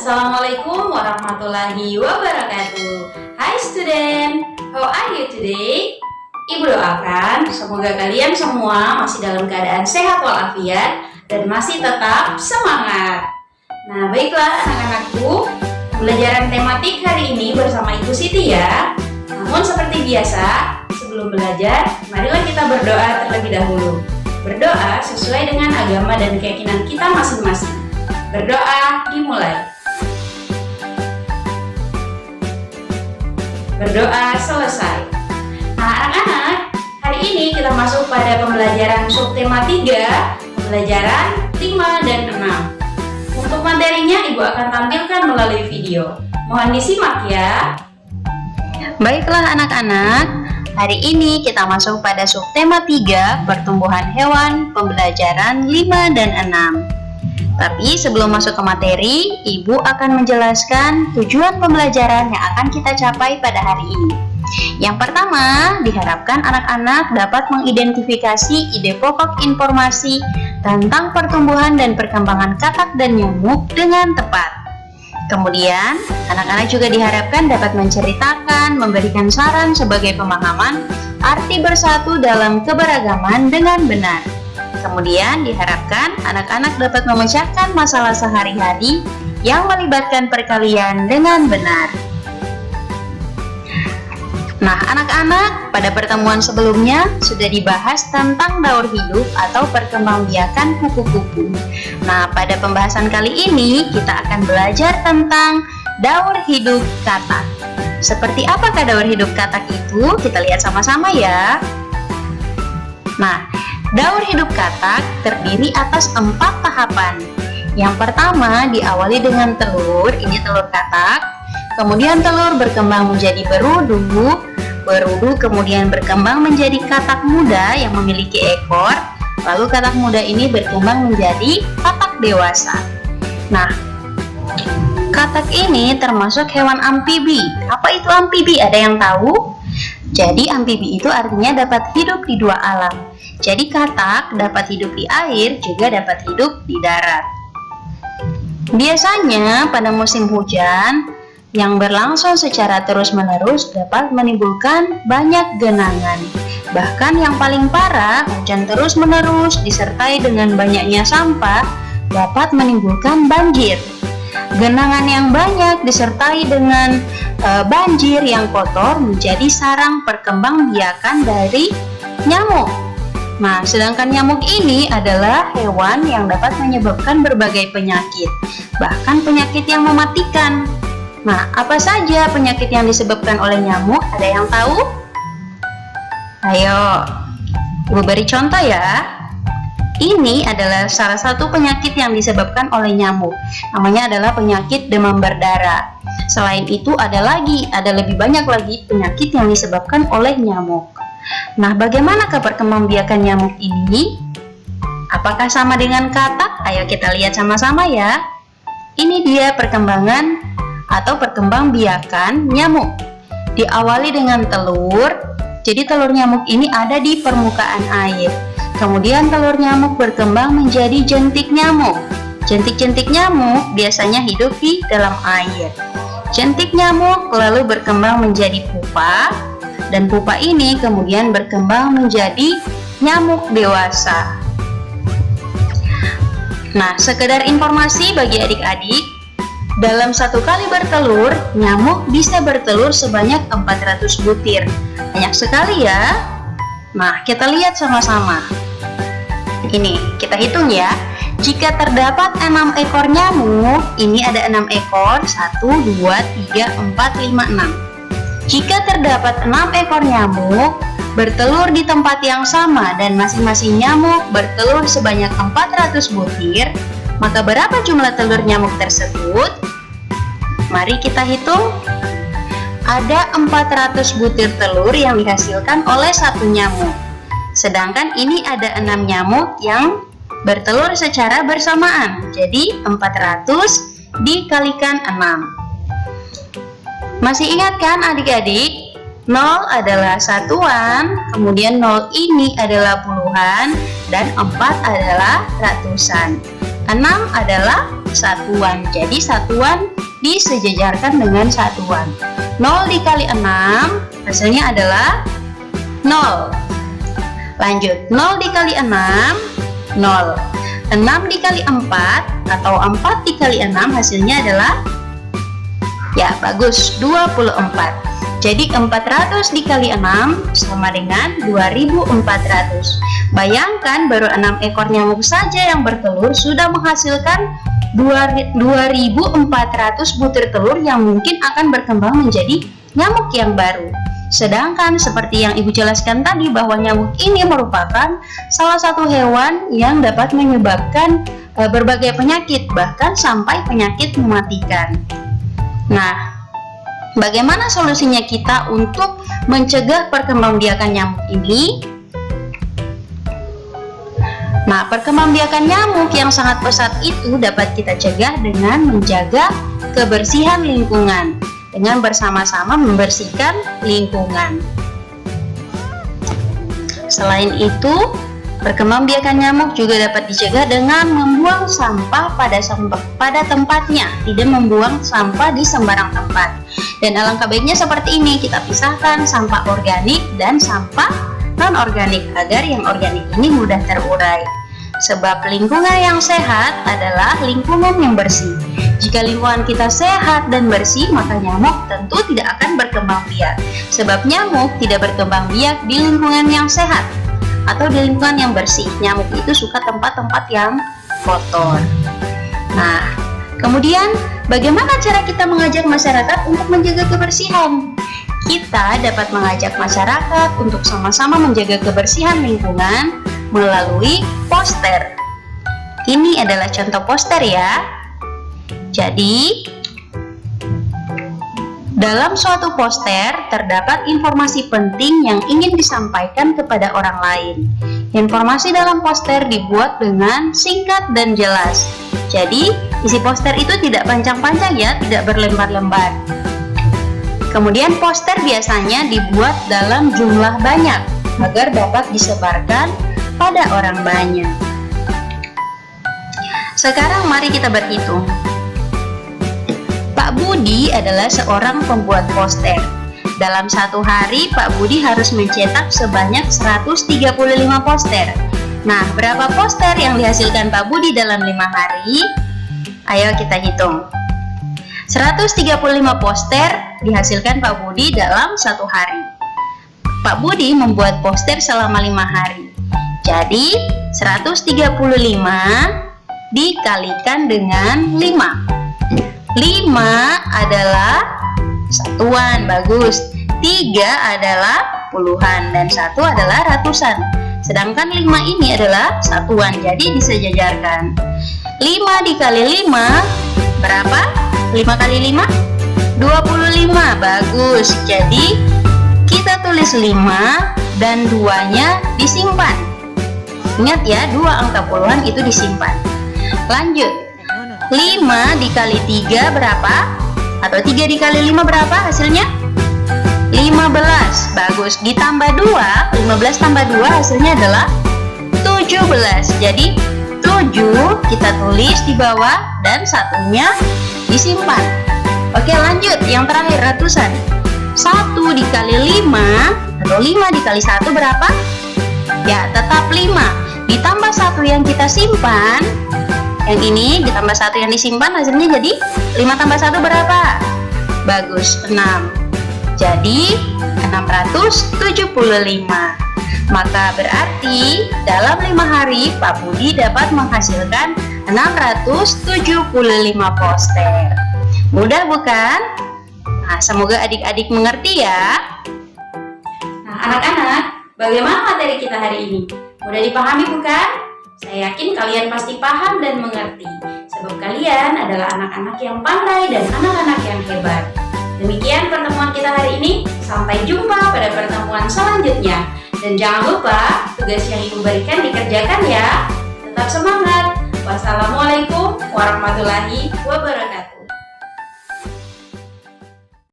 Assalamualaikum warahmatullahi wabarakatuh. Hi student, how are you today? Ibu doakan semoga kalian semua masih dalam keadaan sehat walafiat dan masih tetap semangat. Nah baiklah anak-anakku, pembelajaran tematik hari ini bersama Ibu Siti ya. Namun seperti biasa, sebelum belajar, marilah kita berdoa terlebih dahulu. Berdoa sesuai dengan agama dan keyakinan kita masing-masing. Berdoa dimulai. Berdoa selesai. Nah anak-anak, hari ini kita masuk pada pembelajaran subtema 3, pembelajaran 5 dan 6. Untuk materinya Ibu akan tampilkan melalui video. Mohon disimak ya. Baiklah anak-anak, hari ini kita masuk pada subtema 3, pertumbuhan hewan, pembelajaran 5 dan 6. Tapi sebelum masuk ke materi, Ibu akan menjelaskan tujuan pembelajaran yang akan kita capai pada hari ini. Yang pertama, diharapkan anak-anak dapat mengidentifikasi ide pokok informasi tentang pertumbuhan dan perkembangan katak dan nyamuk dengan tepat. Kemudian, anak-anak juga diharapkan dapat menceritakan, memberikan saran sebagai pemahaman arti bersatu dalam keberagaman dengan benar. Kemudian diharapkan anak-anak dapat memecahkan masalah sehari-hari yang melibatkan perkalian dengan benar. Nah anak-anak, pada pertemuan sebelumnya sudah dibahas tentang daur hidup atau perkembangbiakan kupu-kupu. Nah pada pembahasan kali ini kita akan belajar tentang daur hidup katak. Seperti apakah daur hidup katak itu? Kita lihat sama-sama ya. Nah, daur hidup katak terdiri atas 4 tahapan. Yang pertama diawali dengan telur, ini telur katak. Kemudian telur berkembang menjadi berudu. Berudu kemudian berkembang menjadi katak muda yang memiliki ekor. Lalu katak muda ini berkembang menjadi katak dewasa. Nah, katak ini termasuk hewan amfibi. Apa itu amfibi? Ada yang tahu? Jadi amfibi itu artinya dapat hidup di dua alam. Jadi katak dapat hidup di air, juga dapat hidup di darat. Biasanya pada musim hujan yang berlangsung secara terus-menerus dapat menimbulkan banyak genangan. Bahkan yang paling parah, hujan terus-menerus disertai dengan banyaknya sampah dapat menimbulkan banjir. Genangan yang banyak disertai dengan banjir yang kotor menjadi sarang perkembangbiakan dari nyamuk. Nah, sedangkan nyamuk ini adalah hewan yang dapat menyebabkan berbagai penyakit, bahkan penyakit yang mematikan. Nah, apa saja penyakit yang disebabkan oleh nyamuk? Ada yang tahu? Ayo, Ibu beri contoh ya. Ini adalah salah satu penyakit yang disebabkan oleh nyamuk. Namanya adalah penyakit demam berdarah. Selain itu ada lebih banyak lagi penyakit yang disebabkan oleh nyamuk. Nah, bagaimanakah perkembangbiakan nyamuk ini? Apakah sama dengan katak? Ayo kita lihat sama-sama ya. Ini dia perkembangan atau perkembangbiakan nyamuk. Diawali dengan telur. Jadi telur nyamuk ini ada di permukaan air. Kemudian telur nyamuk berkembang menjadi jentik nyamuk. Jentik-jentik nyamuk biasanya hidup di dalam air. Jentik nyamuk lalu berkembang menjadi pupa. Dan pupa ini kemudian berkembang menjadi nyamuk dewasa. Nah, sekedar informasi bagi adik-adik, dalam satu kali bertelur, nyamuk bisa bertelur sebanyak 400 butir. Banyak sekali ya. Nah, kita lihat sama-sama. Ini, kita hitung ya. Jika terdapat 6 ekor nyamuk, ini ada 6 ekor, 1, 2, 3, 4, 5, 6. Jika terdapat 6 ekor nyamuk bertelur di tempat yang sama dan masing-masing nyamuk bertelur sebanyak 400 butir, maka berapa jumlah telur nyamuk tersebut? Mari kita hitung. Ada 400 butir telur yang dihasilkan oleh satu nyamuk. Sedangkan ini ada 6 nyamuk yang bertelur secara bersamaan. Jadi 400 dikalikan 6. Masih ingat kan adik-adik? 0 adalah satuan, kemudian 0 ini adalah puluhan, dan 4 adalah ratusan. 6 adalah satuan. Jadi satuan disejajarkan dengan satuan. 0 dikali 6 hasilnya adalah 0. Lanjut, 0 dikali 6, 0. 6 dikali 4 atau 4 dikali 6 hasilnya adalah, ya bagus, 24. Jadi 400 dikali 6 sama dengan 2400. Bayangkan baru 6 ekor nyamuk saja yang bertelur sudah menghasilkan 2400 butir telur yang mungkin akan berkembang menjadi nyamuk yang baru. Sedangkan seperti yang Ibu jelaskan tadi bahwa nyamuk ini merupakan salah satu hewan yang dapat menyebabkan berbagai penyakit, bahkan sampai penyakit mematikan. Nah, bagaimana solusinya kita untuk mencegah perkembangbiakan nyamuk ini? Nah, perkembangbiakan nyamuk yang sangat pesat itu dapat kita cegah dengan menjaga kebersihan lingkungan, dengan bersama-sama membersihkan lingkungan. Selain itu, perkembangbiakan nyamuk juga dapat dicegah dengan membuang sampah pada tempatnya, tidak membuang sampah di sembarang tempat. Dan alangkah baiknya seperti ini, kita pisahkan sampah organik dan sampah non-organik agar yang organik ini mudah terurai. Sebab lingkungan yang sehat adalah lingkungan yang bersih. Jika lingkungan kita sehat dan bersih, maka nyamuk tentu tidak akan berkembang biak. Sebab nyamuk tidak berkembang biak di lingkungan yang sehat atau di lingkungan yang bersih. Nyamuk itu suka tempat-tempat yang kotor. Nah, kemudian bagaimana cara kita mengajak masyarakat untuk menjaga kebersihan? Kita dapat mengajak masyarakat untuk sama-sama menjaga kebersihan lingkungan melalui poster. Ini adalah contoh poster ya. Jadi, dalam suatu poster terdapat informasi penting yang ingin disampaikan kepada orang lain. Informasi dalam poster dibuat dengan singkat dan jelas. Jadi, isi poster itu tidak panjang-panjang ya, tidak berlembar-lembar. Kemudian poster biasanya dibuat dalam jumlah banyak agar dapat disebarkan pada orang banyak. Sekarang mari kita berhitung. Pak Budi adalah seorang pembuat poster. Dalam satu hari Pak Budi harus mencetak sebanyak 135 poster. Nah, berapa poster yang dihasilkan Pak Budi dalam 5 hari? Ayo kita hitung. 135 poster dihasilkan Pak Budi dalam satu hari. Pak Budi membuat poster selama 5 hari. Jadi 135 dikalikan dengan 5. 5 adalah satuan, bagus. 3 adalah puluhan dan 1 adalah ratusan. Sedangkan 5 ini adalah satuan, jadi disejajarkan. 5 dikali 5 berapa? 5 kali 5? 25, bagus. Jadi kita tulis 5 dan 2-nya disimpan. Ingat ya, 2 angka puluhan itu disimpan. Lanjut, 5 dikali 3 berapa? Atau 3 dikali 5 berapa hasilnya? 15, bagus. Ditambah 2, 15 tambah 2 hasilnya adalah 17. Jadi 7 kita tulis di bawah dan satunya disimpan. Oke, lanjut, yang terakhir ratusan. 1 dikali 5 atau 5 dikali 1 berapa? Ya, tetap 5. Ditambah 1 yang kita simpan, yang ini ditambah 1 yang disimpan, hasilnya jadi 5 tambah 1 berapa? Bagus, 6. Jadi 675. Maka berarti dalam 5 hari Pak Budi dapat menghasilkan 675 poster. Mudah bukan? Nah, semoga adik-adik mengerti ya. Nah, anak-anak, bagaimana materi kita hari ini? Mudah dipahami bukan? Saya yakin kalian pasti paham dan mengerti, sebab kalian adalah anak-anak yang pandai dan anak-anak yang hebat. Demikian pertemuan kita hari ini. Sampai jumpa pada pertemuan selanjutnya. Dan jangan lupa tugas yang Ibu berikan dikerjakan ya. Tetap semangat. Wassalamualaikum warahmatullahi wabarakatuh.